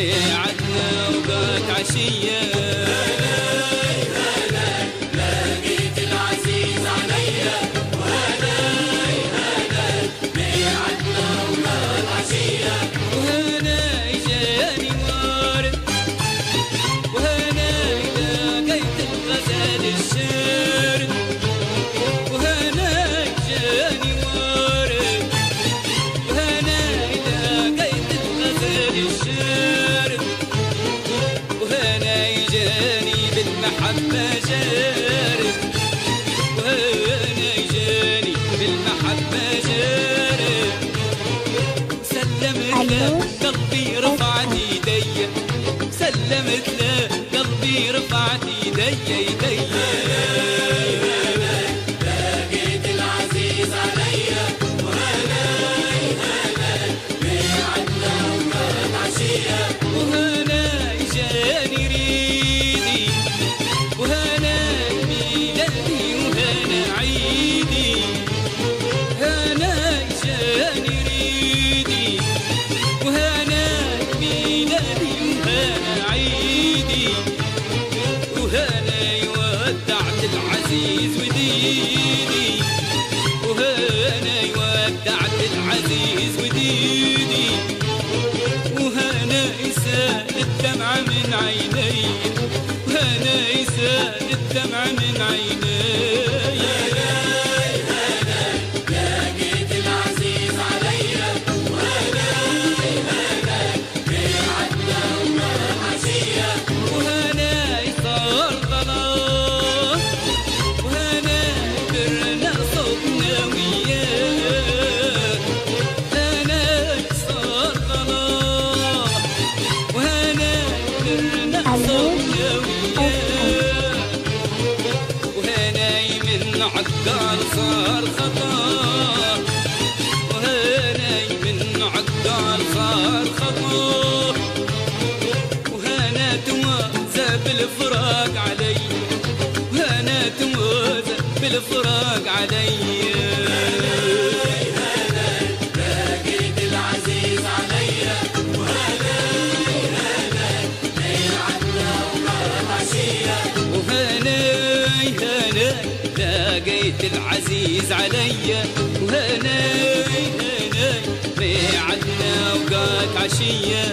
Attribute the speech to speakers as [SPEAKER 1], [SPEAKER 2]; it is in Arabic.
[SPEAKER 1] ميعادنا وقت عشية.
[SPEAKER 2] هلاي هلاي لقيت العزيز عليا، وهلاي هلاي ميعادنا وقت عشية.
[SPEAKER 1] وهناي جاني وارد، وهناي لقيت الغزال الشارد، وهناي جاني وارد، وهناي لقيت الغزال الشارد، وهناي جاني بالمحبة جارد، وهناي جاني بالمحبة جارد. سلمت له قلبي رفعت ايديا، سلمت له قلبي رفعت ايديا ايديا.
[SPEAKER 2] لقيت العزيز عليا، وهلاي هلاي ميعادنا وقت عشية.
[SPEAKER 1] وهناي جاني ريدي، وهناي ميلادي، وهنا عيدي، هناي جاني ريدي، وهناي ميلادي، وهنا عيدي، وهناي ودعت العزيز وديدي، وهناي ودعت العزيز وديدي، وهناي سال الدمع من عيني، وهناي سال الدمع من عيني.
[SPEAKER 2] هلاي هلاي لقيت العزيز عليا، وهلاي هلاي ميعادنا وقت عشية.
[SPEAKER 1] وهناي صار ظلام، وهناي برنا صوتنا وياه، هناي صار ظلام، وهناي برنا صوتنا وياه، وهناي من عقال صار خطا، وهناي من عقال صار خطا، وهنا توازى بالفراق علي، وهنا توازى بالفراق علي.
[SPEAKER 2] لقيت العزيز عليا، وهلاي هلاي ميعادنا وقت عشية.
[SPEAKER 1] وهناي هناي لقيت العزيز عليا، وهناي هناي ميعادنا وقت عشية.